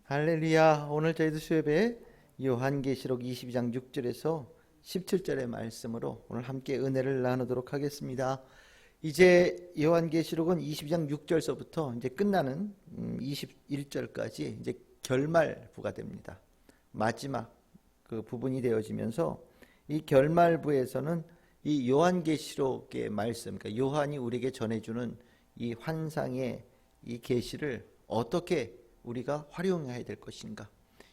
할렐루야. 오늘 저희도 수요예배 요한계시록 22장 6절에서 17절의 말씀으로 오늘 함께 은혜를 나누도록 하겠습니다. 이제 요한계시록은 22장 6절서부터 이제 끝나는 21절까지 이제 결말부가 됩니다. 마지막 그 부분이 되어지면서 이 결말부에서는 이 요한계시록의 말씀, 그러니까 요한이 우리에게 전해주는 이 환상의 이 계시를 어떻게 우리가 활용해야 될 것인가,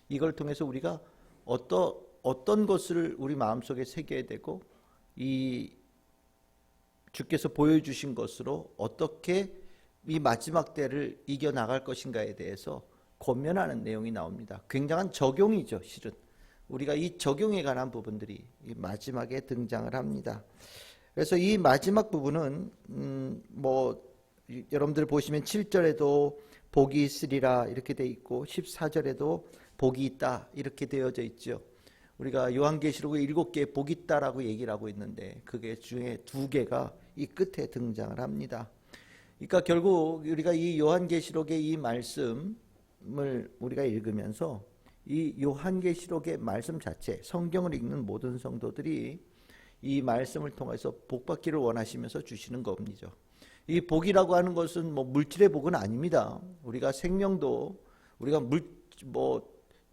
이걸 통해서 우리가 어떤 것을 우리 마음속에 새겨야 되고, 이 주께서 보여주신 것으로 어떻게 이 마지막 때를 이겨나갈 것인가에 대해서 권면하는 내용이 나옵니다. 굉장한 적용이죠. 실은 우리가 이 적용에 관한 부분들이 이 마지막에 등장을 합니다. 그래서 이 마지막 부분은 여러분들 보시면 7절에도 복이 있으리라 이렇게 돼 있고 14절에도 복이 있다 이렇게 되어져 있죠. 우리가 요한계시록에 7개의 복이 있다라고 얘기를 하고 있는데 그게 중에 2개가 이 끝에 등장을 합니다. 그러니까 결국 우리가 이 요한계시록의 이 말씀을 우리가 읽으면서 이 요한계시록의 말씀 자체, 성경을 읽는 모든 성도들이 이 말씀을 통해서 복받기를 원하시면서 주시는 겁니다. 이 복이라고 하는 것은 물질의 복은 아닙니다. 우리가 생명도 우리가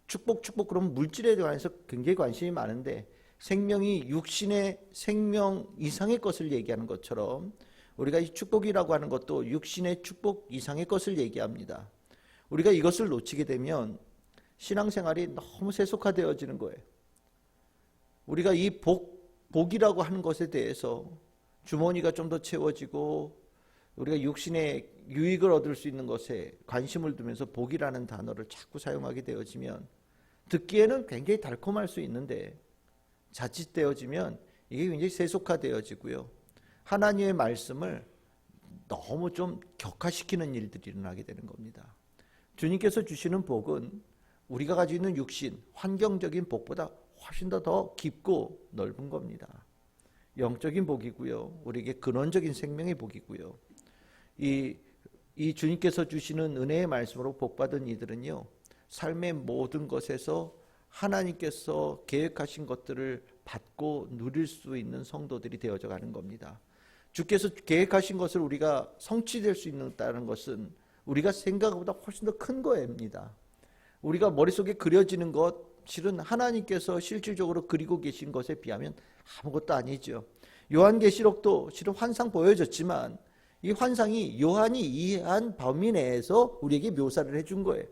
축복 그러면 물질에 관해서 굉장히 관심이 많은데, 생명이 육신의 생명 이상의 것을 얘기하는 것처럼 우리가 이 축복이라고 하는 것도 육신의 축복 이상의 것을 얘기합니다. 우리가 이것을 놓치게 되면 신앙생활이 너무 세속화되어지는 거예요. 우리가 이 복이라고 하는 것에 대해서 주머니가 좀 더 채워지고 우리가 육신의 유익을 얻을 수 있는 것에 관심을 두면서 복이라는 단어를 자꾸 사용하게 되어지면 듣기에는 굉장히 달콤할 수 있는데 자칫되어지면 이게 굉장히 세속화되어지고요. 하나님의 말씀을 너무 좀 격화시키는 일들이 일어나게 되는 겁니다. 주님께서 주시는 복은 우리가 가지고 있는 육신, 환경적인 복보다 훨씬 더 깊고 넓은 겁니다. 영적인 복이고요. 우리에게 근원적인 생명의 복이고요. 이 주님께서 주시는 은혜의 말씀으로 복받은 이들은요, 삶의 모든 것에서 하나님께서 계획하신 것들을 받고 누릴 수 있는 성도들이 되어져 가는 겁니다. 주께서 계획하신 것을 우리가 성취될 수 있다는 것은 우리가 생각보다 훨씬 더 큰 거입니다. 우리가 머릿속에 그려지는 것, 실은 하나님께서 실질적으로 그리고 계신 것에 비하면 아무것도 아니죠. 요한계시록도 실은 환상 보여졌지만 이 환상이 요한이 이해한 범위 내에서 우리에게 묘사를 해준 거예요.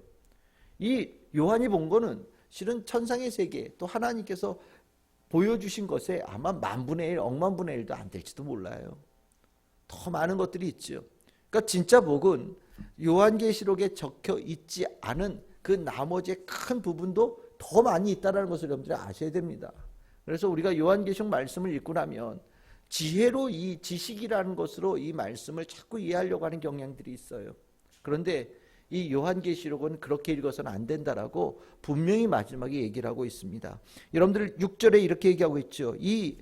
이 요한이 본 거는 실은 천상의 세계, 또 하나님께서 보여주신 것에 아마 만분의 1, 억만분의 1도 안 될지도 몰라요. 더 많은 것들이 있죠. 그러니까 진짜 복은 요한계시록에 적혀 있지 않은 그 나머지 큰 부분도 더 많이 있다는 것을 여러분들이 아셔야 됩니다. 그래서 우리가 요한계시록 말씀을 읽고 나면 지혜로 이 지식이라는 것으로 이 말씀을 자꾸 이해하려고 하는 경향들이 있어요. 그런데 이 요한계시록은 그렇게 읽어서는 안 된다라고 분명히 마지막에 얘기를 하고 있습니다. 여러분들 6절에 이렇게 얘기하고 있죠. 이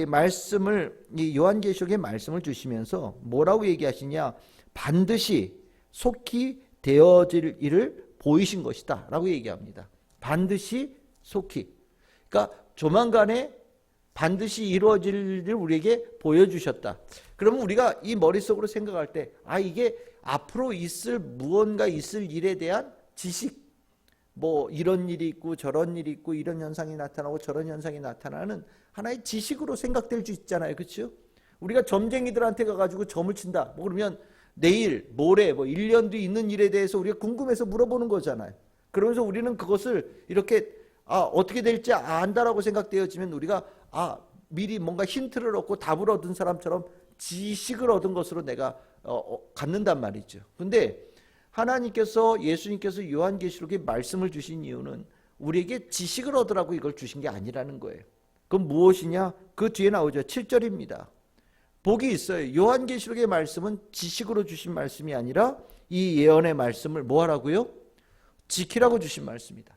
말씀을, 이 요한계시록의 말씀을 주시면서 뭐라고 얘기하시냐? 반드시 속히 되어질 일을 보이신 것이다 라고 얘기합니다. 반드시 속히, 그러니까 조만간에 반드시 이루어질 일을 우리에게 보여주셨다. 그러면 우리가 이 머릿속으로 생각할 때 이게 앞으로 무언가 있을 일에 대한 지식, 이런 일이 있고 저런 일이 있고 이런 현상이 나타나고 저런 현상이 나타나는 하나의 지식으로 생각될 수 있잖아요. 그렇죠? 우리가 점쟁이들한테 가가지고 점을 친다. 그러면 내일, 모레, 1년 뒤 있는 일에 대해서 우리가 궁금해서 물어보는 거잖아요. 그러면서 우리는 그것을 이렇게 어떻게 될지 안다라고 생각되어지면 우리가 미리 뭔가 힌트를 얻고 답을 얻은 사람처럼 지식을 얻은 것으로 내가 갖는단 말이죠. 근데 하나님께서, 예수님께서 요한계시록에 말씀을 주신 이유는 우리에게 지식을 얻으라고 이걸 주신 게 아니라는 거예요. 그럼 무엇이냐? 그 뒤에 나오죠. 7절입니다. 복이 있어요. 요한계시록의 말씀은 지식으로 주신 말씀이 아니라 이 예언의 말씀을 뭐 하라고요? 지키라고 주신 말씀이다.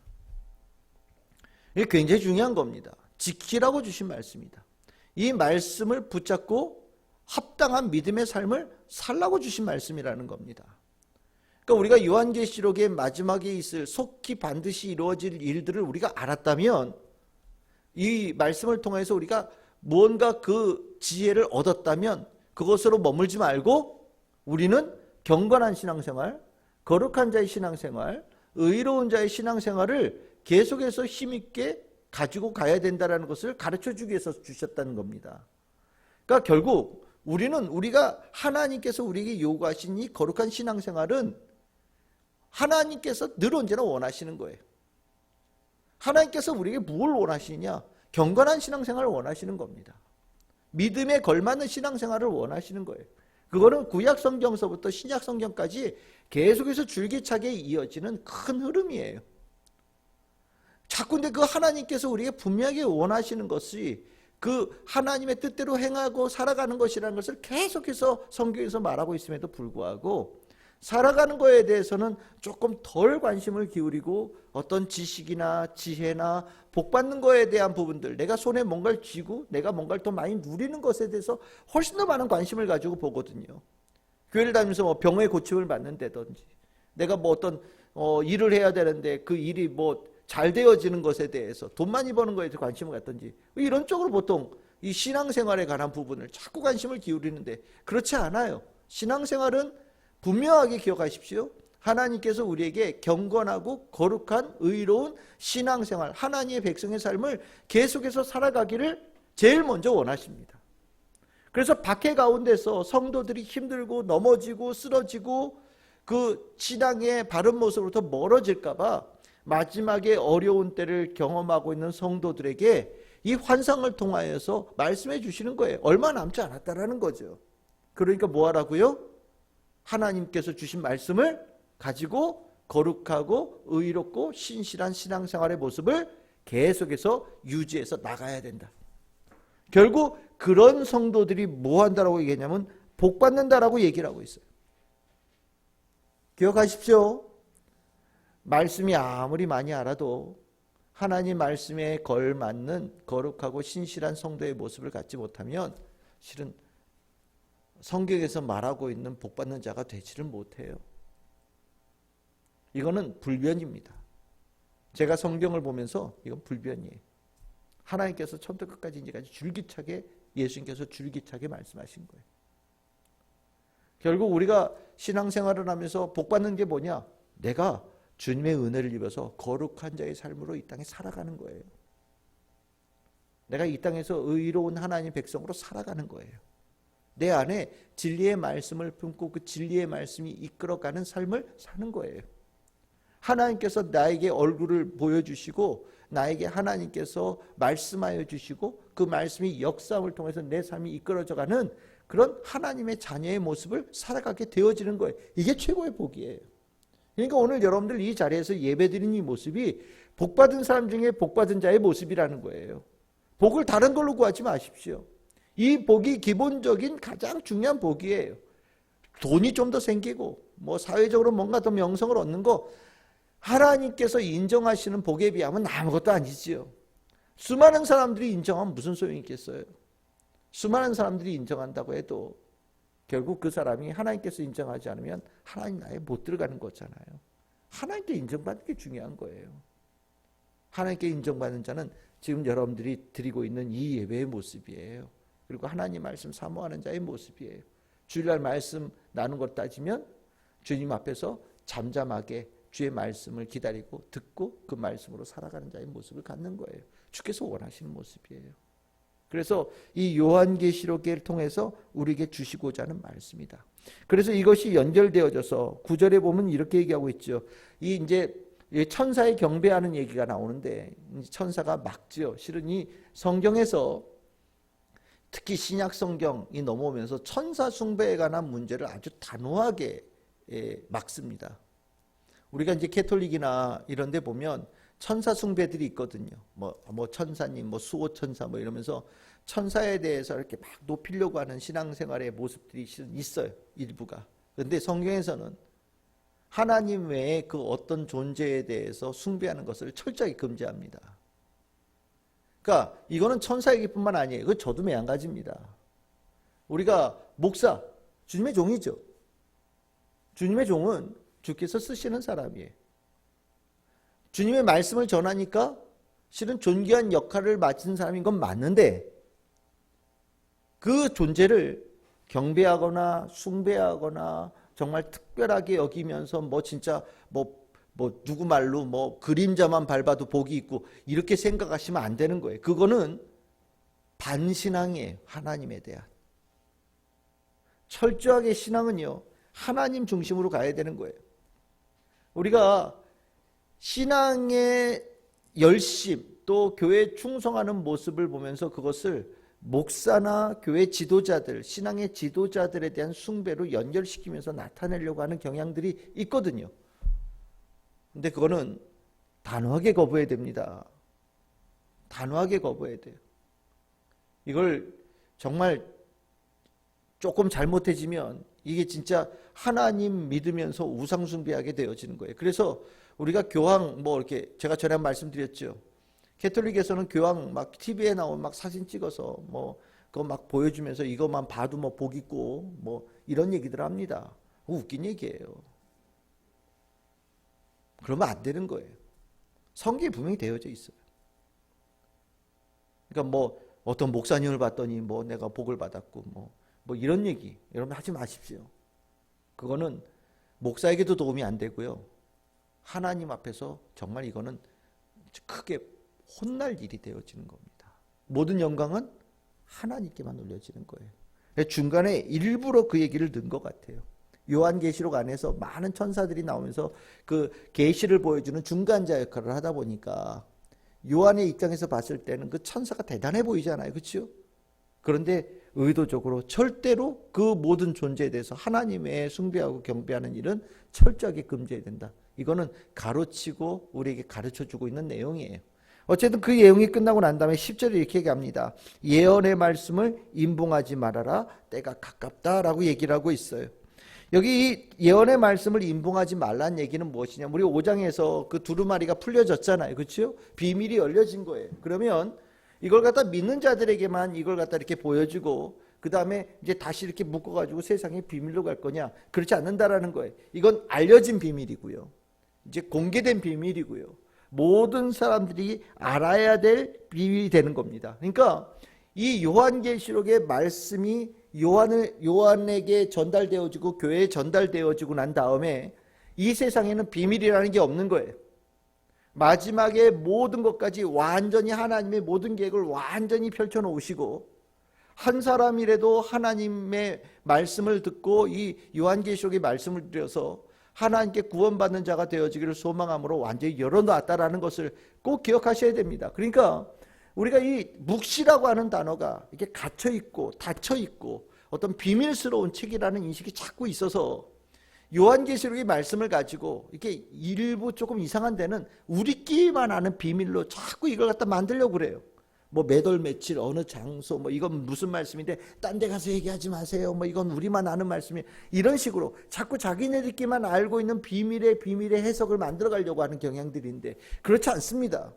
이게 굉장히 중요한 겁니다. 지키라고 주신 말씀이다. 이 말씀을 붙잡고 합당한 믿음의 삶을 살라고 주신 말씀이라는 겁니다. 그러니까 우리가 요한계시록의 마지막에 있을 속히 반드시 이루어질 일들을 우리가 알았다면 이 말씀을 통해서 우리가 무언가 그 지혜를 얻었다면 그것으로 머물지 말고 우리는 경건한 신앙생활, 거룩한 자의 신앙생활, 의로운 자의 신앙생활을 계속해서 힘있게 가지고 가야 된다는 것을 가르쳐주기 위해서 주셨다는 겁니다. 그러니까 결국 우리가 하나님께서 우리에게 요구하신 이 거룩한 신앙생활은 하나님께서 늘 언제나 원하시는 거예요. 하나님께서 우리에게 무엇을 원하시느냐? 경건한 신앙생활을 원하시는 겁니다. 믿음에 걸맞는 신앙생활을 원하시는 거예요. 그거는 구약 성경서부터 신약 성경까지 계속해서 줄기차게 이어지는 큰 흐름이에요. 자꾸 근데 그 하나님께서 우리에게 분명하게 원하시는 것이 그 하나님의 뜻대로 행하고 살아가는 것이라는 것을 계속해서 성경에서 말하고 있음에도 불구하고 살아가는 거에 대해서는 조금 덜 관심을 기울이고 어떤 지식이나 지혜나 복받는 거에 대한 부분들, 내가 손에 뭔가를 쥐고 내가 뭔가를 더 많이 누리는 것에 대해서 훨씬 더 많은 관심을 가지고 보거든요. 교회를 다니면서 뭐 병의 고침을 받는다든지 내가 뭐 어떤 일을 해야 되는데 그 일이 뭐 잘 되어지는 것에 대해서 돈 많이 버는 거에 대해서 관심을 갖든지 이런 쪽으로 보통 이 신앙생활에 관한 부분을 자꾸 관심을 기울이는데 그렇지 않아요. 신앙생활은 분명하게 기억하십시오. 하나님께서 우리에게 경건하고 거룩한 의로운 신앙생활, 하나님의 백성의 삶을 계속해서 살아가기를 제일 먼저 원하십니다. 그래서 박해 가운데서 성도들이 힘들고 넘어지고 쓰러지고 그 신앙의 바른 모습으로부터 멀어질까 봐 마지막에 어려운 때를 경험하고 있는 성도들에게 이 환상을 통하여서 말씀해 주시는 거예요. 얼마 남지 않았다라는 거죠. 그러니까 뭐 하라고요? 하나님께서 주신 말씀을 가지고 거룩하고 의롭고 신실한 신앙생활의 모습을 계속해서 유지해서 나가야 된다. 결국 그런 성도들이 뭐 한다라고 얘기했냐면 복 받는다라고 얘기를 하고 있어요. 기억하십시오. 말씀이 아무리 많이 알아도 하나님 말씀에 걸맞는 거룩하고 신실한 성도의 모습을 갖지 못하면 실은 성경에서 말하고 있는 복받는 자가 되지를 못해요. 이거는 불변입니다. 제가 성경을 보면서 이건 불변이에요. 하나님께서 처음부터 끝까지 이제까지 줄기차게 예수님께서 줄기차게 말씀하신 거예요. 결국 우리가 신앙생활을 하면서 복받는 게 뭐냐? 내가 주님의 은혜를 입어서 거룩한 자의 삶으로 이 땅에 살아가는 거예요. 내가 이 땅에서 의로운 하나님 백성으로 살아가는 거예요. 내 안에 진리의 말씀을 품고 그 진리의 말씀이 이끌어가는 삶을 사는 거예요. 하나님께서 나에게 얼굴을 보여주시고 나에게 하나님께서 말씀하여 주시고 그 말씀이 역사함을 통해서 내 삶이 이끌어져가는 그런 하나님의 자녀의 모습을 살아가게 되어지는 거예요. 이게 최고의 복이에요. 그러니까 오늘 여러분들 이 자리에서 예배드리는 이 모습이 복받은 사람 중에 복받은 자의 모습이라는 거예요. 복을 다른 걸로 구하지 마십시오. 이 복이 기본적인 가장 중요한 복이에요. 돈이 좀 더 생기고 뭐 사회적으로 뭔가 더 명성을 얻는 거 하나님께서 인정하시는 복에 비하면 아무것도 아니지요. 수많은 사람들이 인정하면 무슨 소용이 있겠어요. 수많은 사람들이 인정한다고 해도 결국 그 사람이 하나님께서 인정하지 않으면 하나님 나라에 못 들어가는 거잖아요. 하나님께 인정받는 게 중요한 거예요. 하나님께 인정받는 자는 지금 여러분들이 드리고 있는 이 예배의 모습이에요. 그리고 하나님 말씀 사모하는 자의 모습이에요. 주일날 말씀 나눈 것 따지면 주님 앞에서 잠잠하게 주의 말씀을 기다리고 듣고 그 말씀으로 살아가는 자의 모습을 갖는 거예요. 주께서 원하시는 모습이에요. 그래서 이 요한계시록을 통해서 우리에게 주시고자 하는 말씀이다. 그래서 이것이 연결되어져서 9절에 보면 이렇게 얘기하고 있죠. 이 이제 천사의 경배하는 얘기가 나오는데 천사가 막지요. 실은 이 성경에서 특히 신약 성경이 넘어오면서 천사 숭배에 관한 문제를 아주 단호하게 막습니다. 우리가 이제 캐톨릭이나 이런 데 보면 천사 숭배들이 있거든요. 뭐 천사님, 뭐 수호 천사 뭐 이러면서 천사에 대해서 이렇게 막 높이려고 하는 신앙생활의 모습들이 있어요. 일부가. 그런데 성경에서는 하나님 외에 그 어떤 존재에 대해서 숭배하는 것을 철저히 금지합니다. 그러니까 이거는 천사 얘기뿐만 아니에요. 그건 저도 매한가지입니다. 우리가 목사, 주님의 종이죠. 주님의 종은 주께서 쓰시는 사람이에요. 주님의 말씀을 전하니까 실은 존귀한 역할을 맡은 사람인 건 맞는데 그 존재를 경배하거나 숭배하거나 정말 특별하게 여기면서 뭐 진짜 뭐 누구 말로 뭐 그림자만 밟아도 복이 있고 이렇게 생각하시면 안 되는 거예요. 그거는 반신앙이에요. 하나님에 대한. 철저하게 신앙은요, 하나님 중심으로 가야 되는 거예요. 우리가 신앙의 열심 또 교회에 충성하는 모습을 보면서 그것을 목사나 교회 지도자들, 신앙의 지도자들에 대한 숭배로 연결시키면서 나타내려고 하는 경향들이 있거든요. 근데 그거는 단호하게 거부해야 됩니다. 단호하게 거부해야 돼요. 이걸 정말 조금 잘못해지면 이게 진짜 하나님 믿으면서 우상 숭배하게 되어지는 거예요. 그래서 우리가 교황 뭐 이렇게 제가 전에 말씀드렸죠. 캐톨릭에서는 교황 막 TV에 나온 막 사진 찍어서 뭐 그거 막 보여주면서 이것만 봐도 뭐 복 있고 뭐 이런 얘기들 합니다. 웃긴 얘기예요. 그러면 안 되는 거예요. 성경에 분명히 되어져 있어요. 그러니까 뭐 어떤 목사님을 봤더니 뭐 내가 복을 받았고 뭐 이런 얘기 여러분 하지 마십시오. 그거는 목사에게도 도움이 안 되고요. 하나님 앞에서 정말 이거는 크게 혼날 일이 되어지는 겁니다. 모든 영광은 하나님께만 올려지는 거예요. 중간에 일부러 그 얘기를 넣은 것 같아요. 요한계시록 안에서 많은 천사들이 나오면서 그 계시를 보여주는 중간자 역할을 하다 보니까 요한의 입장에서 봤을 때는 그 천사가 대단해 보이잖아요. 그렇죠? 그런데 의도적으로 절대로 그 모든 존재에 대해서 하나님의 숭배하고 경배하는 일은 철저하게 금지해야 된다. 이거는 가르치고 우리에게 가르쳐주고 있는 내용이에요. 어쨌든 그 내용이 끝나고 난 다음에 10절에 이렇게 얘기합니다. 예언의 말씀을 임봉하지 말아라. 때가 가깝다라고 얘기를 하고 있어요. 여기 이 예언의 말씀을 임봉하지 말라는 얘기는 무엇이냐. 우리 5장에서 그 두루마리가 풀려졌잖아요. 그렇죠? 비밀이 열려진 거예요. 그러면 이걸 갖다 믿는 자들에게만 이걸 갖다 이렇게 보여주고 그 다음에 이제 다시 이렇게 묶어가지고 세상에 비밀로 갈 거냐. 그렇지 않는다라는 거예요. 이건 알려진 비밀이고요. 이제 공개된 비밀이고요. 모든 사람들이 알아야 될 비밀이 되는 겁니다. 그러니까 이 요한계시록의 말씀이 요한에게 전달되어지고 교회에 전달되어지고 난 다음에 이 세상에는 비밀이라는 게 없는 거예요. 마지막에 모든 것까지 완전히 하나님의 모든 계획을 완전히 펼쳐놓으시고 한 사람이라도 하나님의 말씀을 듣고 이 요한계시록의 말씀을 들여서 하나님께 구원받는 자가 되어지기를 소망함으로 완전히 열어놨다라는 것을 꼭 기억하셔야 됩니다. 그러니까 우리가 이 묵시라고 하는 단어가 이게 갇혀있고 닫혀있고 어떤 비밀스러운 책이라는 인식이 자꾸 있어서 요한계시록의 말씀을 가지고 이렇게 일부 조금 이상한 데는 우리끼리만 아는 비밀로 자꾸 이걸 갖다 만들려고 그래요. 뭐 몇 월 며칠 어느 장소 뭐 이건 무슨 말씀인데 딴 데 가서 얘기하지 마세요. 뭐 이건 우리만 아는 말씀이 이런 식으로 자꾸 자기네들끼리만 알고 있는 비밀의 해석을 만들어 가려고 하는 경향들인데 그렇지 않습니다.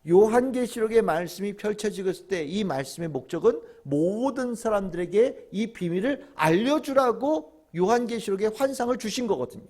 요한계시록의 말씀이 펼쳐지었을 때 이 말씀의 목적은 모든 사람들에게 이 비밀을 알려주라고 요한계시록의 환상을 주신 거거든요.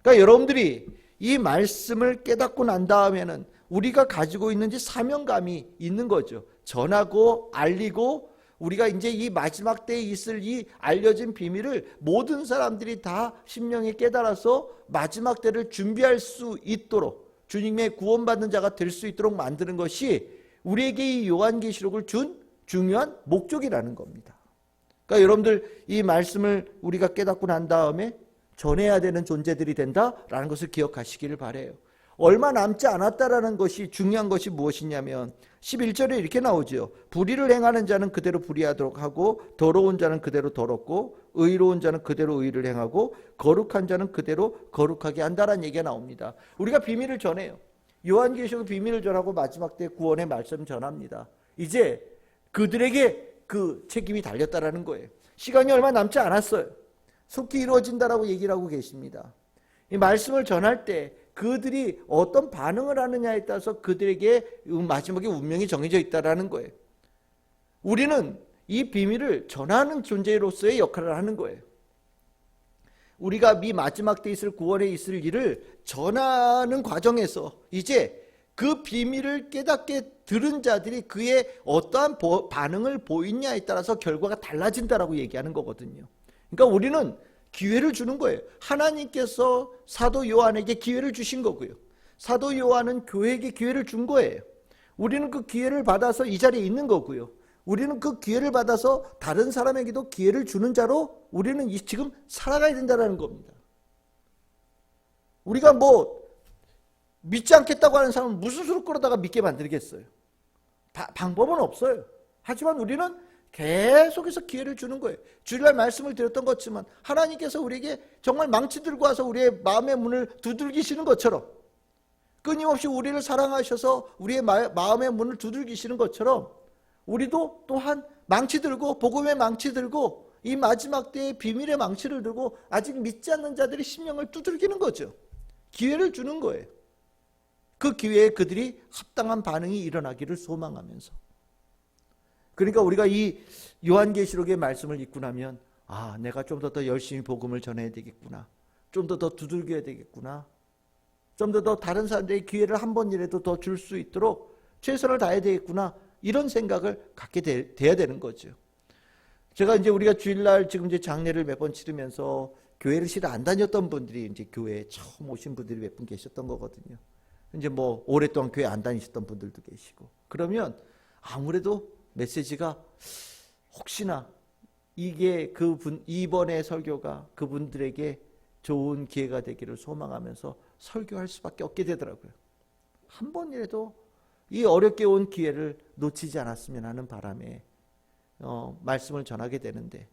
그러니까 여러분들이 이 말씀을 깨닫고 난 다음에는 우리가 가지고 있는 사명감이 있는 거죠. 전하고 알리고 우리가 이제 이 마지막 때에 있을 이 알려진 비밀을 모든 사람들이 다 심령에 깨달아서 마지막 때를 준비할 수 있도록 주님의 구원받는 자가 될 수 있도록 만드는 것이 우리에게 이 요한계시록을 준 중요한 목적이라는 겁니다. 그러니까 여러분들 이 말씀을 우리가 깨닫고 난 다음에 전해야 되는 존재들이 된다라는 것을 기억하시기를 바라요. 얼마 남지 않았다라는 것이 중요한 것이 무엇이냐면 11절에 이렇게 나오죠. 불의를 행하는 자는 그대로 불의하도록 하고 더러운 자는 그대로 더럽고 의로운 자는 그대로 의를 행하고 거룩한 자는 그대로 거룩하게 한다라는 얘기가 나옵니다. 우리가 비밀을 전해요. 요한계시록 비밀을 전하고 마지막 때 구원의 말씀을 전합니다. 이제 그들에게 그 책임이 달렸다라는 거예요. 시간이 얼마 남지 않았어요. 속히 이루어진다라고 얘기를 하고 계십니다. 이 말씀을 전할 때 그들이 어떤 반응을 하느냐에 따라서 그들에게 마지막에 운명이 정해져 있다라는 거예요. 우리는 이 비밀을 전하는 존재로서의 역할을 하는 거예요. 우리가 이 마지막 때 있을 구원에 있을 일을 전하는 과정에서 이제 그 비밀을 깨닫게 들은 자들이 그의 어떠한 반응을 보이냐에 따라서 결과가 달라진다라고 얘기하는 거거든요. 그러니까 우리는 기회를 주는 거예요. 하나님께서 사도 요한에게 기회를 주신 거고요. 사도 요한은 교회에게 기회를 준 거예요. 우리는 그 기회를 받아서 이 자리에 있는 거고요. 우리는 그 기회를 받아서 다른 사람에게도 기회를 주는 자로 우리는 지금 살아가야 된다는 겁니다. 우리가 믿지 않겠다고 하는 사람은 무슨 수로 끌어다가 믿게 만들겠어요? 방법은 없어요. 하지만 우리는 계속해서 기회를 주는 거예요. 주일날 말씀을 드렸던 것지만 하나님께서 우리에게 정말 망치 들고 와서 우리의 마음의 문을 두들기시는 것처럼 끊임없이 우리를 사랑하셔서 우리의 마음의 문을 두들기시는 것처럼 우리도 또한 망치 들고 복음의 망치 들고 이 마지막 때의 비밀의 망치를 들고 아직 믿지 않는 자들의 심령을 두들기는 거죠. 기회를 주는 거예요. 그 기회에 그들이 합당한 반응이 일어나기를 소망하면서. 그러니까 우리가 이 요한계시록의 말씀을 읽고 나면 내가 좀 더 열심히 복음을 전해야 되겠구나. 좀 더 두들겨야 되겠구나. 좀 더 다른 사람들의 기회를 한 번이라도 더 줄 수 있도록 최선을 다해야 되겠구나. 이런 생각을 갖게 돼야 되는 거죠. 제가 우리가 주일날 지금 장례를 몇 번 치르면서 교회를 실은 안 다녔던 분들이 교회에 처음 오신 분들이 몇 분 계셨던 거거든요. 오랫동안 교회 안 다니셨던 분들도 계시고. 그러면 아무래도 메시지가 혹시나 이게 이번의 설교가 그분들에게 좋은 기회가 되기를 소망하면서 설교할 수밖에 없게 되더라고요. 한 번이라도 이 어렵게 온 기회를 놓치지 않았으면 하는 바람에 말씀을 전하게 되는데,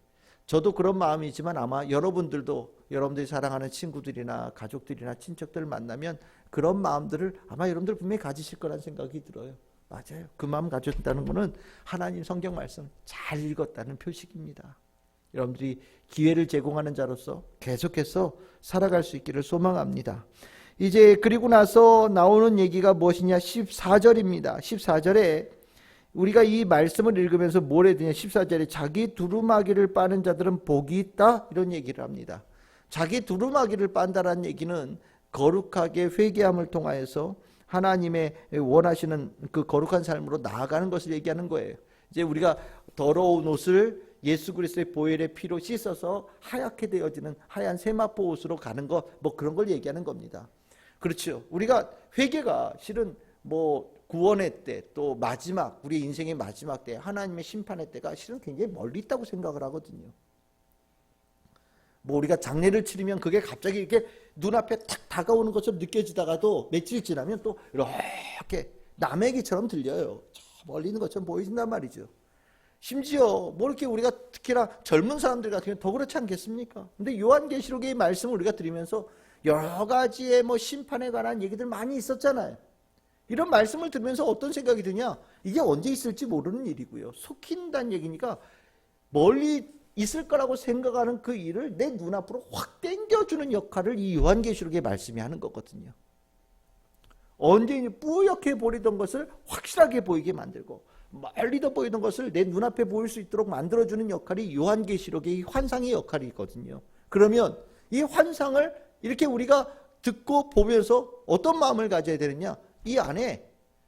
저도 그런 마음이지만 아마 여러분들이 사랑하는 친구들이나 가족들이나 친척들을 만나면 그런 마음들을 아마 여러분들 분명히 가지실 거라는 생각이 들어요. 맞아요. 그 마음 가졌다는 것은 하나님 성경 말씀 잘 읽었다는 표식입니다. 여러분들이 기회를 제공하는 자로서 계속해서 살아갈 수 있기를 소망합니다. 이제 그리고 나서 나오는 얘기가 무엇이냐? 14절입니다. 14절에 우리가 이 말씀을 읽으면서 뭘 해야 되냐? 14절에 자기 두루마기를 빠는 자들은 복이 있다, 이런 얘기를 합니다. 자기 두루마기를 빤다라는 얘기는 거룩하게 회개함을 통하여서 하나님의 원하시는 그 거룩한 삶으로 나아가는 것을 얘기하는 거예요. 이제 우리가 더러운 옷을 예수 그리스도의 보혈의 피로 씻어서 하얗게 되어지는 하얀 세마포 옷으로 가는 거, 그런 걸 얘기하는 겁니다. 그렇죠. 우리가 회개가 실은 구원의 때, 또 마지막, 우리 인생의 마지막 때, 하나님의 심판의 때가 실은 굉장히 멀리 있다고 생각을 하거든요. 우리가 장례를 치르면 그게 갑자기 이렇게 눈앞에 탁 다가오는 것처럼 느껴지다가도 며칠 지나면 또 이렇게 남의 얘기처럼 들려요. 저 멀리 있는 것처럼 보이신단 말이죠. 심지어 이렇게 우리가 특히나 젊은 사람들 같은 경우는 더 그렇지 않겠습니까? 근데 요한계시록의 말씀을 우리가 들으면서 여러 가지의 심판에 관한 얘기들 많이 있었잖아요. 이런 말씀을 들으면서 어떤 생각이 드냐? 이게 언제 있을지 모르는 일이고요. 속힌다는 얘기니까 멀리 있을 거라고 생각하는 그 일을 내 눈앞으로 확 당겨주는 역할을 이 요한계시록의 말씀이 하는 거거든요. 언제 뿌옇게 보이던 것을 확실하게 보이게 만들고 멀리도 보이던 것을 내 눈앞에 보일 수 있도록 만들어주는 역할이 요한계시록의 이 환상의 역할이거든요. 그러면 이 환상을 이렇게 우리가 듣고 보면서 어떤 마음을 가져야 되느냐? 이 안에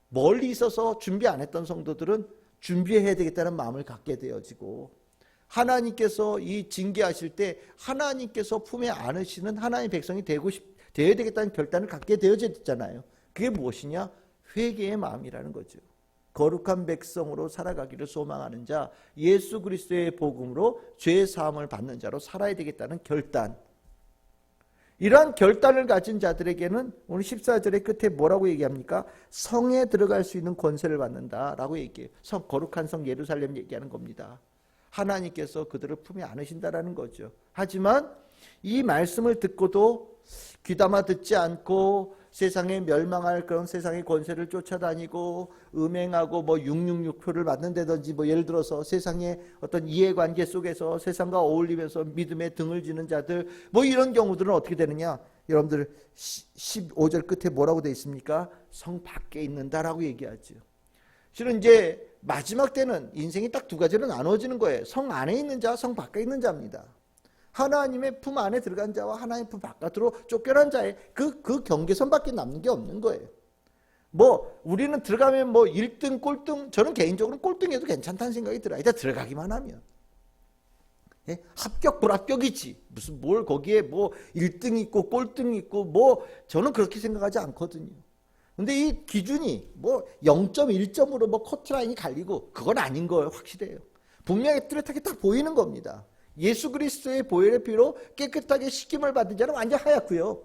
멀리 있어서 준비 안 했던 성도들은 준비해야 되겠다는 마음을 갖게 되어지고, 하나님께서 이 징계하실 때 하나님께서 품에 안으시는 하나님의 백성이 되어야 되겠다는 결단을 갖게 되어졌잖아요. 그게 무엇이냐? 회개의 마음이라는 거죠. 거룩한 백성으로 살아가기를 소망하는 자, 예수 그리스도의 복음으로 죄 사함을 받는 자로 살아야 되겠다는 결단. 이러한 결단을 가진 자들에게는 오늘 14절의 끝에 뭐라고 얘기합니까? 성에 들어갈 수 있는 권세를 받는다라고 얘기해요. 거룩한 성 예루살렘 얘기하는 겁니다. 하나님께서 그들을 품에 안으신다라는 거죠. 하지만 이 말씀을 듣고도 귀담아 듣지 않고 세상에 멸망할 그런 세상의 권세를 쫓아다니고 음행하고 666표를 맞는다든지 예를 들어서 세상의 어떤 이해관계 속에서 세상과 어울리면서 믿음에 등을 지는 자들 이런 경우들은 어떻게 되느냐? 여러분들 15절 끝에 뭐라고 되어 있습니까? 성 밖에 있는다라고 얘기하죠. 실은 이제 마지막 때는 인생이 딱 두 가지로 나누어지는 거예요. 성 안에 있는 자, 성 밖에 있는 자입니다. 하나님의 품 안에 들어간 자와 하나님의 품 바깥으로 쫓겨난 자의 그 경계선밖에 남는 게 없는 거예요. 뭐 우리는 들어가면 뭐 1등 꼴등, 저는 개인적으로 꼴등해도 괜찮다는 생각이 들어요. 일단 들어가기만 하면. 예? 합격 불합격이지 무슨 뭘 거기에 뭐 1등 있고 꼴등 있고 뭐 저는 그렇게 생각하지 않거든요. 근데 이 기준이 뭐 0.1점으로 뭐 커트라인이 갈리고 그건 아닌 거예요. 확실해요. 분명히 뚜렷하게 딱 보이는 겁니다. 예수 그리스도의 보혈의 피로 깨끗하게 씻김을 받은 자는 완전 하얗고요.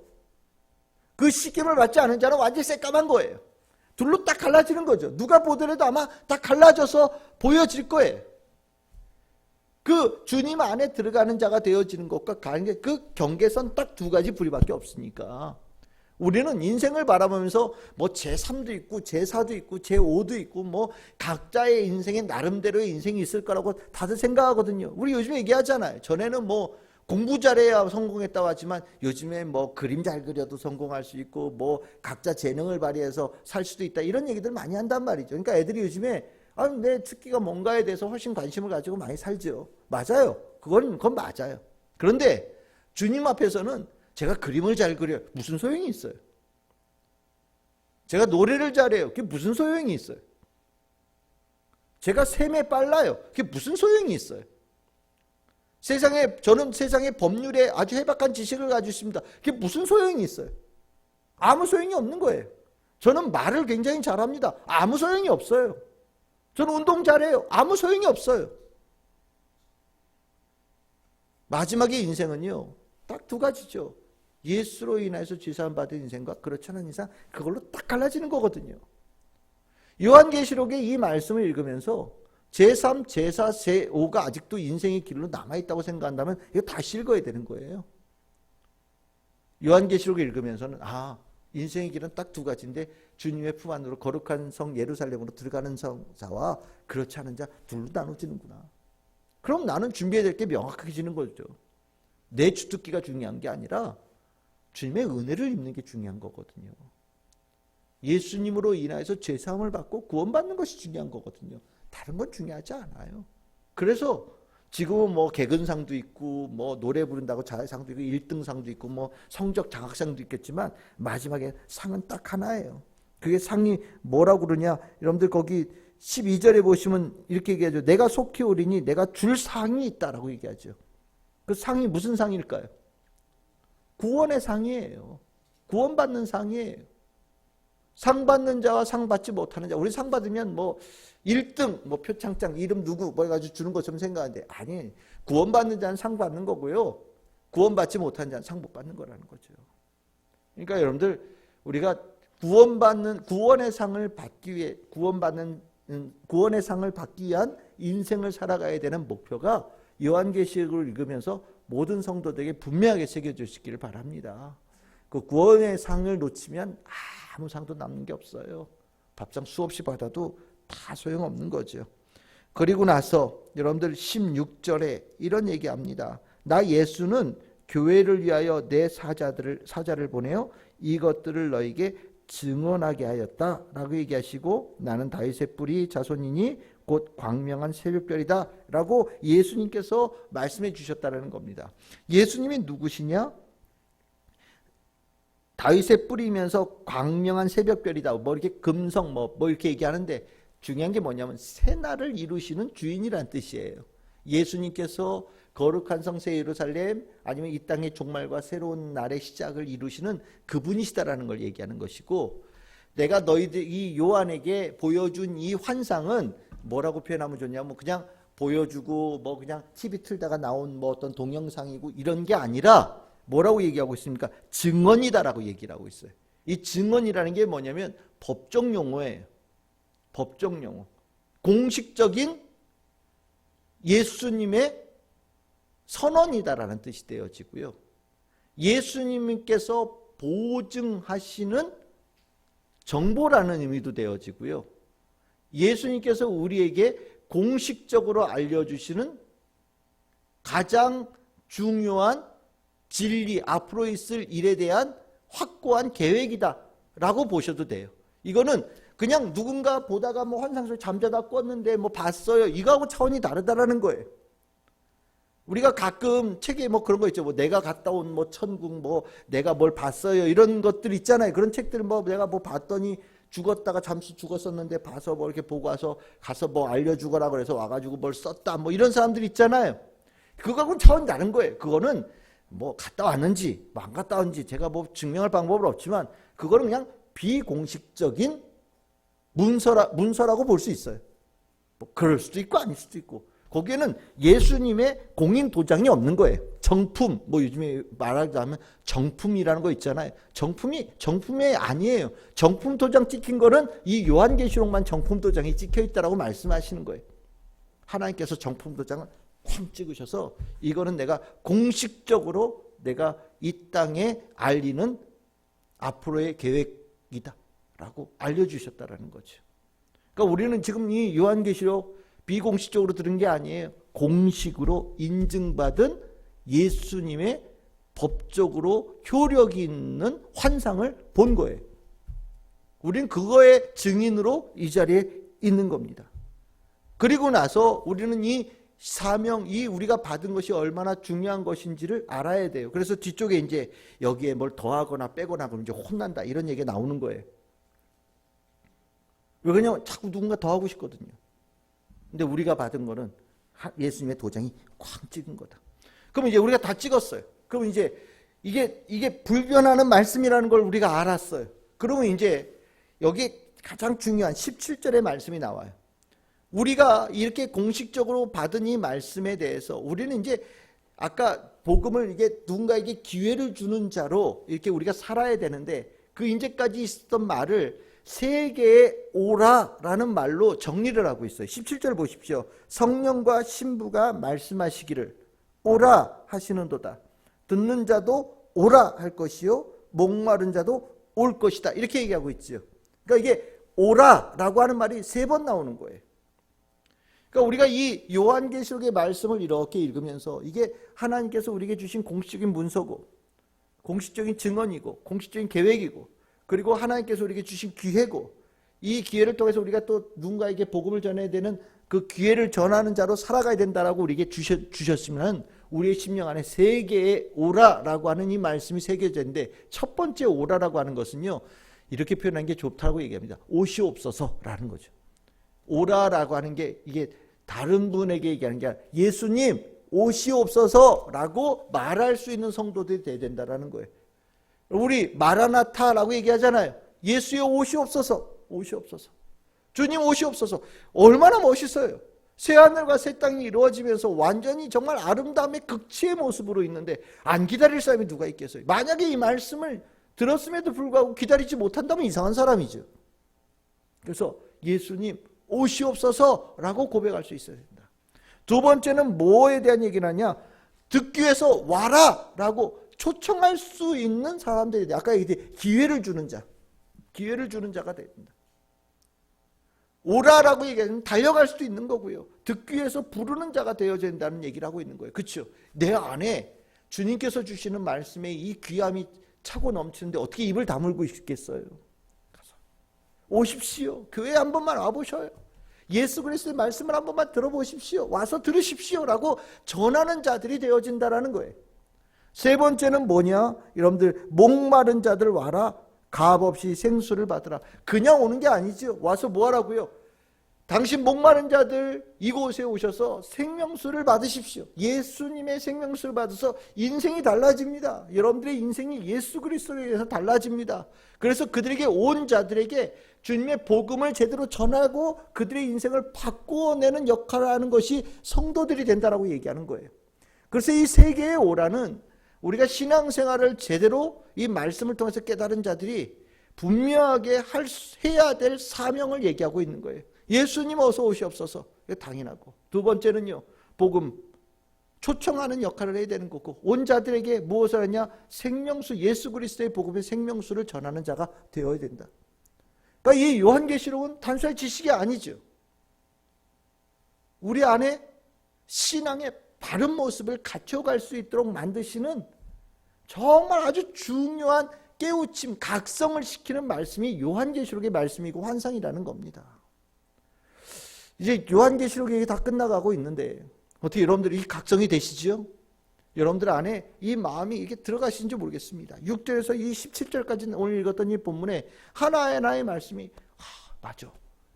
그 씻김을 받지 않은 자는 완전 새까만 거예요. 둘로 딱 갈라지는 거죠. 누가 보더라도 아마 딱 갈라져서 보여질 거예요. 그 주님 안에 들어가는 자가 되어지는 것과 가는 게 그 경계선 딱 두 가지 부류밖에 없으니까 우리는 인생을 바라보면서 뭐 제3도 있고 제4도 있고 제5도 있고 뭐 각자의 인생에 나름대로의 인생이 있을 거라고 다들 생각하거든요. 우리 요즘에 얘기하잖아요. 전에는 뭐 공부 잘해야 성공했다고 하지만 요즘에 뭐 그림 잘 그려도 성공할 수 있고 뭐 각자 재능을 발휘해서 살 수도 있다 이런 얘기들 많이 한단 말이죠. 그러니까 애들이 요즘에 내 특기가 뭔가에 대해서 훨씬 관심을 가지고 많이 살죠. 맞아요. 그건 맞아요. 그런데 주님 앞에서는 제가 그림을 잘 그려요. 무슨 소용이 있어요? 제가 노래를 잘해요. 그게 무슨 소용이 있어요? 제가 셈에 빨라요. 그게 무슨 소용이 있어요? 저는 세상의 법률에 아주 해박한 지식을 가지고 있습니다. 그게 무슨 소용이 있어요? 아무 소용이 없는 거예요. 저는 말을 굉장히 잘합니다. 아무 소용이 없어요. 저는 운동 잘해요. 아무 소용이 없어요. 마지막에 인생은요. 딱 두 가지죠. 예수로 인해서 죄사함 받은 인생과 그렇지 않은 인생 그걸로 딱 갈라지는 거거든요. 요한계시록의 이 말씀을 읽으면서 제3, 제4, 제5가 아직도 인생의 길로 남아있다고 생각한다면 이거 다시 읽어야 되는 거예요. 요한계시록을 읽으면서는 인생의 길은 딱 두 가지인데 주님의 품 안으로 거룩한 성 예루살렘으로 들어가는 자와 그렇지 않은 자 둘로 나눠지는구나. 그럼 나는 준비해야 될 게 명확해지는 거죠. 내 주특기가 중요한 게 아니라 주님의 은혜를 입는 게 중요한 거거든요. 예수님으로 인하여서 죄사함을 받고 구원받는 것이 중요한 거거든요. 다른 건 중요하지 않아요. 그래서 지금은 뭐 개근상도 있고 뭐 노래 부른다고 자회상도 있고 1등상도 있고 뭐 성적 장학상도 있겠지만 마지막에 상은 딱 하나예요. 그게 상이 뭐라고 그러냐? 여러분들 거기 12절에 보시면 이렇게 얘기하죠. 내가 속히 오리니 내가 줄 상이 있다라고 얘기하죠. 그 상이 무슨 상일까요? 구원의 상이에요. 구원받는 상이에요. 상 받는 자와 상 받지 못하는 자. 우리 상 받으면 뭐 1등 뭐 표창장 이름 누구 뭐 해가지고 주는 것처럼 생각하는데 아니, 구원받는 자는 상 받는 거고요. 구원받지 못한 자는 상 못 받는 거라는 거죠. 그러니까 여러분들 우리가 구원의 상을 받기 위해 구원의 상을 받기 위한 인생을 살아가야 되는 목표가 요한계시록을 읽으면서 모든 성도들에게 분명하게 새겨주시기를 바랍니다. 그 구원의 상을 놓치면 아무 상도 남는 게 없어요. 밥상 수없이 받아도 다 소용없는 거죠. 그리고 나서 여러분들 16절에 이런 얘기합니다. 나 예수는 교회를 위하여 내 사자를 보내어 이것들을 너에게 증언하게 하였다 라고 얘기하시고 나는 다윗의 뿌리 자손이니 곧 광명한 새벽별이다 라고 예수님께서 말씀해 주셨다는 겁니다. 예수님이 누구시냐? 다윗의 뿌리면서 광명한 새벽별이다. 뭐 이렇게 금성 뭐 이렇게 얘기하는데 중요한 게 뭐냐면 새날을 이루시는 주인이란 뜻이에요. 예수님께서 거룩한 성 새 예루살렘 아니면 이 땅의 종말과 새로운 날의 시작을 이루시는 그분이시다라는 걸 얘기하는 것이고, 내가 너희들 이 요한에게 보여준 이 환상은 뭐라고 표현하면 좋냐면 그냥 보여주고 뭐 그냥 TV 틀다가 나온 뭐 어떤 동영상이고 이런 게 아니라 뭐라고 얘기하고 있습니까? 증언이다라고 얘기를 하고 있어요. 이 증언이라는 게 뭐냐면 법적 용어예요. 법적 용어. 공식적인 예수님의 선언이다라는 뜻이 되어지고요. 예수님께서 보증하시는 정보라는 의미도 되어지고요. 예수님께서 우리에게 공식적으로 알려주시는 가장 중요한 진리, 앞으로 있을 일에 대한 확고한 계획이다라고 보셔도 돼요. 이거는 그냥 누군가 보다가 뭐 환상 속에 잠자다 꿨는데 뭐 봤어요. 이거하고 차원이 다르다라는 거예요. 우리가 가끔 책에 뭐 그런 거 있죠. 뭐 내가 갔다 온 뭐 천국, 뭐 내가 뭘 봤어요, 이런 것들 있잖아요. 그런 책들 뭐 내가 뭐 봤더니 죽었다가 잠시 죽었었는데 봐서 뭐 이렇게 보고 와서 가서 뭐 알려주거라 그래서 와가지고 뭘 썼다, 뭐 이런 사람들 있잖아요. 그거하고는 차원이 다른 거예요. 그거는 뭐 갔다 왔는지 뭐 안 갔다 왔는지 제가 뭐 증명할 방법은 없지만 그거는 그냥 비공식적인 문서라고 볼 수 있어요. 뭐 그럴 수도 있고 아닐 수도 있고, 거기에는 예수님의 공인 도장이 없는 거예요. 정품, 뭐 요즘에 말하자면 정품이라는 거 있잖아요. 정품이 아니에요. 정품 도장 찍힌 거는 이 요한계시록만 정품 도장이 찍혀 있다라고 말씀하시는 거예요. 하나님께서 정품 도장을 쾅 찍으셔서 이거는 내가 공식적으로 내가 이 땅에 알리는 앞으로의 계획이다 라고 알려주셨다라는 거죠. 그러니까 우리는 지금 이 요한계시록 비공식적으로 들은 게 아니에요. 공식으로 인증받은 예수님의 법적으로 효력이 있는 환상을 본 거예요. 우리는 그거의 증인으로 이 자리에 있는 겁니다. 그리고 나서 우리는 이 사명, 이 우리가 받은 것이 얼마나 중요한 것인지를 알아야 돼요. 그래서 뒤쪽에 이제 여기에 뭘 더하거나 빼거나 그러면 이제 혼난다, 이런 얘기가 나오는 거예요. 왜냐면 자꾸 누군가 더하고 싶거든요. 근데 우리가 받은 거는 예수님의 도장이 쾅 찍은 거다. 그럼 이제 우리가 다 찍었어요. 그럼 이제 이게 불변하는 말씀이라는 걸 우리가 알았어요. 그러면 이제 여기 가장 중요한 17절의 말씀이 나와요. 우리가 이렇게 공식적으로 받은 이 말씀에 대해서 우리는 이제 아까 복음을 이게 누군가에게 기회를 주는 자로 이렇게 우리가 살아야 되는데, 그 이제까지 있었던 말을 세계에 오라라는 말로 정리를 하고 있어요. 17절 보십시오. 성령과 신부가 말씀하시기를 오라 하시는도다. 듣는 자도 오라 할 것이요 목마른 자도 올 것이다. 이렇게 얘기하고 있죠. 그러니까 이게 오라라고 하는 말이 3번 나오는 거예요. 그러니까 우리가 이 요한계시록의 말씀을 이렇게 읽으면서 이게 하나님께서 우리에게 주신 공식적인 문서고 공식적인 증언이고 공식적인 계획이고, 그리고 하나님께서 우리에게 주신 기회고, 이 기회를 통해서 우리가 또 누군가에게 복음을 전해야 되는 그 기회를 전하는 자로 살아가야 된다라고 우리에게 주셨으면 우리의 심령 안에 세계에 오라라고 하는 이 말씀이 새겨져 있는데, 첫 번째 오라라고 하는 것은요, 이렇게 표현한 게 좋다고 얘기합니다. 오시옵소서라는 거죠. 오라라고 하는 게 이게 다른 분에게 얘기하는 게 아니라 예수님 오시옵소서라고 말할 수 있는 성도들이 돼야 된다라는 거예요. 우리 마라나타라고 얘기하잖아요. 예수여 오시옵소서, 오시옵소서. 주님 오시옵소서. 얼마나 멋있어요. 새하늘과 새 땅이 이루어지면서 완전히 정말 아름다움의 극치의 모습으로 있는데 안 기다릴 사람이 누가 있겠어요. 만약에 이 말씀을 들었음에도 불구하고 기다리지 못한다면 이상한 사람이죠. 그래서 예수님 오시옵소서라고 고백할 수 있어야 된다. 두 번째는 뭐에 대한 얘기를 하냐, 듣기 위해서 와라라고 초청할 수 있는 사람들이, 아까 얘기했듯이 기회를 주는 자, 기회를 주는 자가 된다. 오라라고 얘기하면 달려갈 수도 있는 거고요. 듣기 위해서 부르는 자가 되어야 된다는 얘기를 하고 있는 거예요. 그렇죠? 내 안에 주님께서 주시는 말씀에 이 귀함이 차고 넘치는데 어떻게 입을 다물고 있겠어요? 가서 오십시오. 교회에 한 번만 와보셔요. 예수 그리스도의 말씀을 한 번만 들어보십시오. 와서 들으십시오라고 전하는 자들이 되어진다라는 거예요. 세 번째는 뭐냐? 여러분들, 목마른 자들 와라. 값없이 생수를 받으라. 그냥 오는 게 아니죠. 와서 뭐 하라고요? 당신 목마른 자들 이곳에 오셔서 생명수를 받으십시오. 예수님의 생명수를 받아서 인생이 달라집니다. 여러분들의 인생이 예수 그리스도에 의해서 달라집니다. 그래서 그들에게 온 자들에게 주님의 복음을 제대로 전하고 그들의 인생을 바꾸어내는 역할을 하는 것이 성도들이 된다라고 얘기하는 거예요. 그래서 이 세계에 오라는 우리가 신앙생활을 제대로 이 말씀을 통해서 깨달은 자들이 분명하게 해야 될 사명을 얘기하고 있는 거예요. 예수님 어서 오시옵소서. 당연하고, 두 번째는요, 복음 초청하는 역할을 해야 되는 거고, 온 자들에게 무엇을 하냐? 생명수, 예수 그리스도의 복음의 생명수를 전하는 자가 되어야 된다. 그러니까 이 요한계시록은 단순한 지식이 아니죠. 우리 안에 신앙의 바른 모습을 갖춰갈 수 있도록 만드시는 정말 아주 중요한 깨우침, 각성을 시키는 말씀이 요한계시록의 말씀이고 환상이라는 겁니다. 이제 요한계시록 얘기 다 끝나가고 있는데 어떻게 여러분들이 각성이 되시지요? 여러분들 안에 이 마음이 이게 들어가시는지 모르겠습니다. 6절에서 이 17절까지 오늘 읽었던 이 본문에 하나의 말씀이 맞아.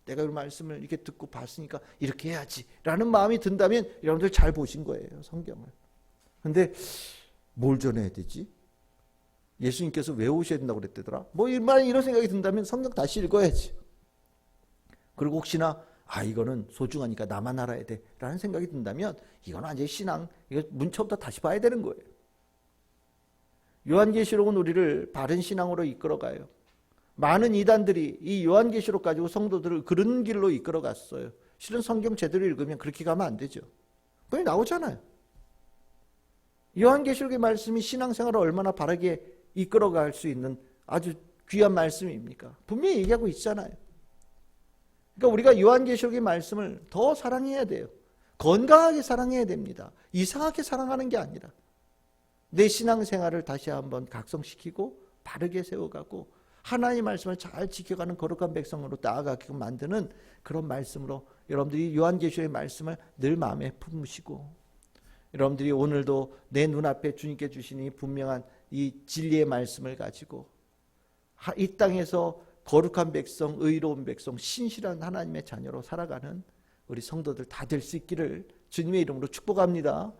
내가 이 말씀을 이렇게 듣고 봤으니까 이렇게 해야지 라는 마음이 든다면 여러분들 잘 보신 거예요, 성경을. 근데 뭘 전해야 되지? 예수님께서 왜 오셔야 된다고 그랬더라? 뭐 이런 생각이 든다면 성경 다시 읽어야지. 그리고 혹시나 이거는 소중하니까 나만 알아야 돼 라는 생각이 든다면 이건 완전히 신앙, 이거 문처부터 다시 봐야 되는 거예요. 요한계시록은 우리를 바른 신앙으로 이끌어가요. 많은 이단들이 이 요한계시록 가지고 성도들을 그런 길로 이끌어갔어요. 실은 성경 제대로 읽으면 그렇게 가면 안 되죠. 그게 나오잖아요. 요한계시록의 말씀이 신앙생활을 얼마나 바르게 이끌어갈 수 있는 아주 귀한 말씀입니까? 분명히 얘기하고 있잖아요. 그러니까 우리가 요한계시록의 말씀을 더 사랑해야 돼요. 건강하게 사랑해야 됩니다. 이상하게 사랑하는 게 아니라 내 신앙생활을 다시 한번 각성시키고 바르게 세워가고 하나님의 말씀을 잘 지켜가는 거룩한 백성으로 나아가게끔 만드는 그런 말씀으로 여러분들이 요한계시록의 말씀을 늘 마음에 품으시고, 여러분들이 오늘도 내 눈앞에 주님께 주신 이 분명한 이 진리의 말씀을 가지고 이 땅에서 거룩한 백성, 의로운 백성, 신실한 하나님의 자녀로 살아가는 우리 성도들 다 될 수 있기를 주님의 이름으로 축복합니다.